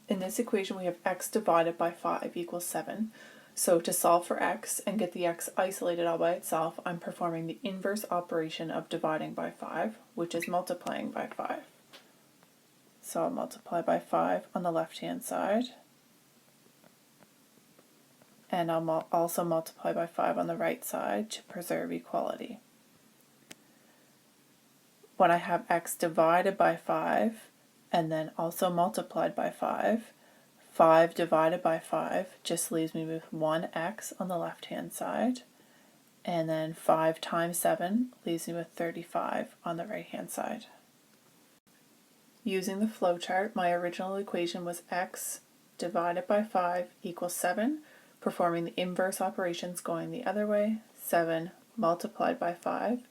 In this equation, we have x divided by 5 equals 7. So to solve for x and get the x isolated all by itself, I'm performing the inverse operation of dividing by 5, which is multiplying by 5. So I'll multiply by 5 on the left-hand side, and I'll also multiply by 5 on the right side to preserve equality. When I have x divided by 5 and then also multiplied by 5, 5 divided by 5 just leaves me with 1x on the left-hand side, and then 5 times 7 leaves me with 35 on the right-hand side. Using the flowchart, my original equation was x divided by 5 equals 7, performing the inverse operations going the other way. 7 multiplied by 5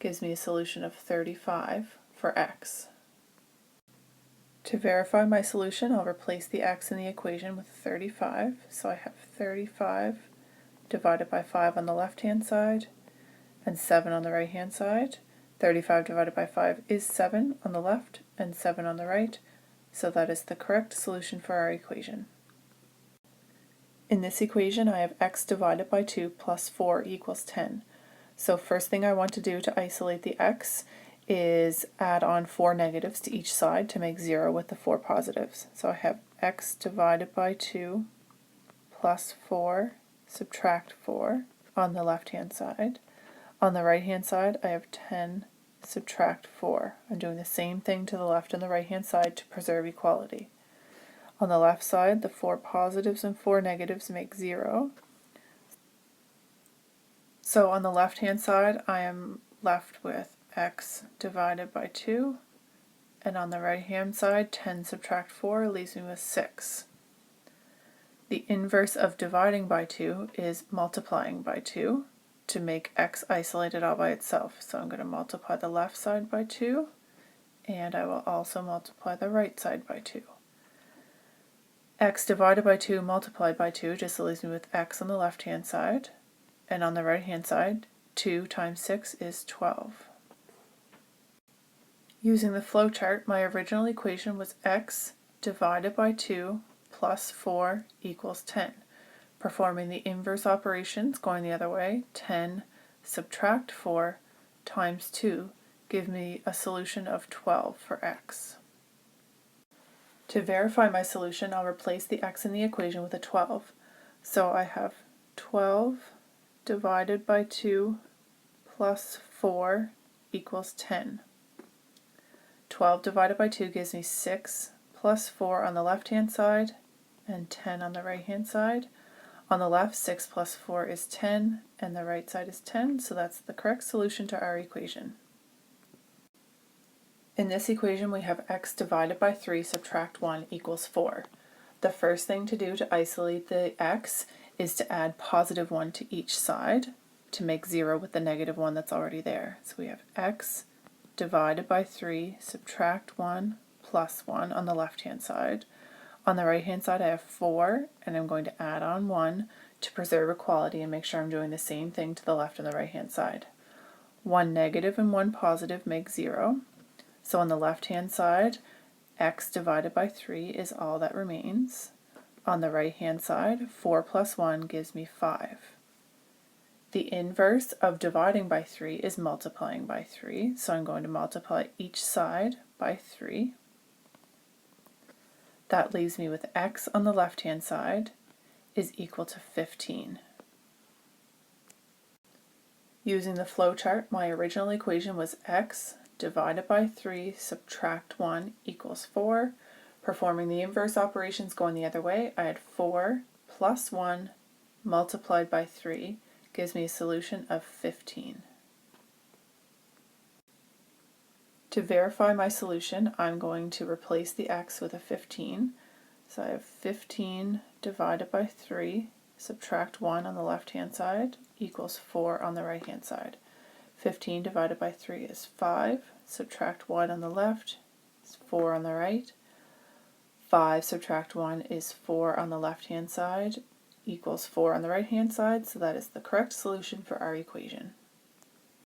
gives me a solution of 35 for x. To verify my solution, I'll replace the x in the equation with 35. So I have 35 divided by 5 on the left-hand side and 7 on the right-hand side. 35 divided by 5 is 7 on the left and 7 on the right, so that is the correct solution for our equation. In this equation, I have x divided by 2 plus 4 equals 10. So first thing I want to do to isolate the x is add on 4 negatives to each side to make 0 with the 4 positives. So I have x divided by 2 plus 4 subtract 4 on the left-hand side. On the right-hand side, I have 10 subtract 4. I'm doing the same thing to the left and the right-hand side to preserve equality. On the left side, the 4 positives and 4 negatives make 0. So on the left-hand side, I am left with x divided by 2, and on the right-hand side, 10 subtract 4 leaves me with 6. The inverse of dividing by 2 is multiplying by 2 to make x isolated all by itself. So I'm going to multiply the left side by 2, and I will also multiply the right side by 2. X divided by 2 multiplied by 2 just leaves me with x on the left-hand side, and on the right-hand side, 2 times 6 is 12. Using the flowchart, my original equation was x divided by 2 plus 4 equals 10. Performing the inverse operations going the other way, 10 subtract 4 times 2 give me a solution of 12 for x. To verify my solution, I'll replace the x in the equation with a 12. So I have 12 divided by 2 plus 4 equals 10. 12 divided by 2 gives me 6 plus 4 on the left-hand side and 10 on the right-hand side. On the left, 6 plus 4 is 10, and the right side is 10, so that's the correct solution to our equation. In this equation, we have x divided by 3 subtract 1 equals 4. The first thing to do to isolate the x is to add positive 1 to each side to make 0 with the negative 1 that's already there. So we have x divided by 3 subtract 1 plus 1 on the left-hand side. On the right-hand side, I have 4, and I'm going to add on 1 to preserve equality and make sure I'm doing the same thing to the left and the right-hand side. 1 negative and 1 positive make 0. So on the left-hand side, x divided by 3 is all that remains. On the right-hand side, 4 plus 1 gives me 5. The inverse of dividing by 3 is multiplying by 3, so I'm going to multiply each side by 3. That leaves me with x on the left-hand side is equal to 15. Using the flowchart, my original equation was x divided by 3 subtract 1 equals 4. Performing the inverse operations going the other way, I had 4 plus 1 multiplied by 3 gives me a solution of 15. To verify my solution, I'm going to replace the x with a 15. So I have 15 divided by 3, subtract 1 on the left-hand side, equals 4 on the right-hand side. 15 divided by 3 is 5, subtract 1 on the left, is 4 on the right. 5 subtract 1 is 4 on the left-hand side, equals 4 on the right-hand side, so that is the correct solution for our equation.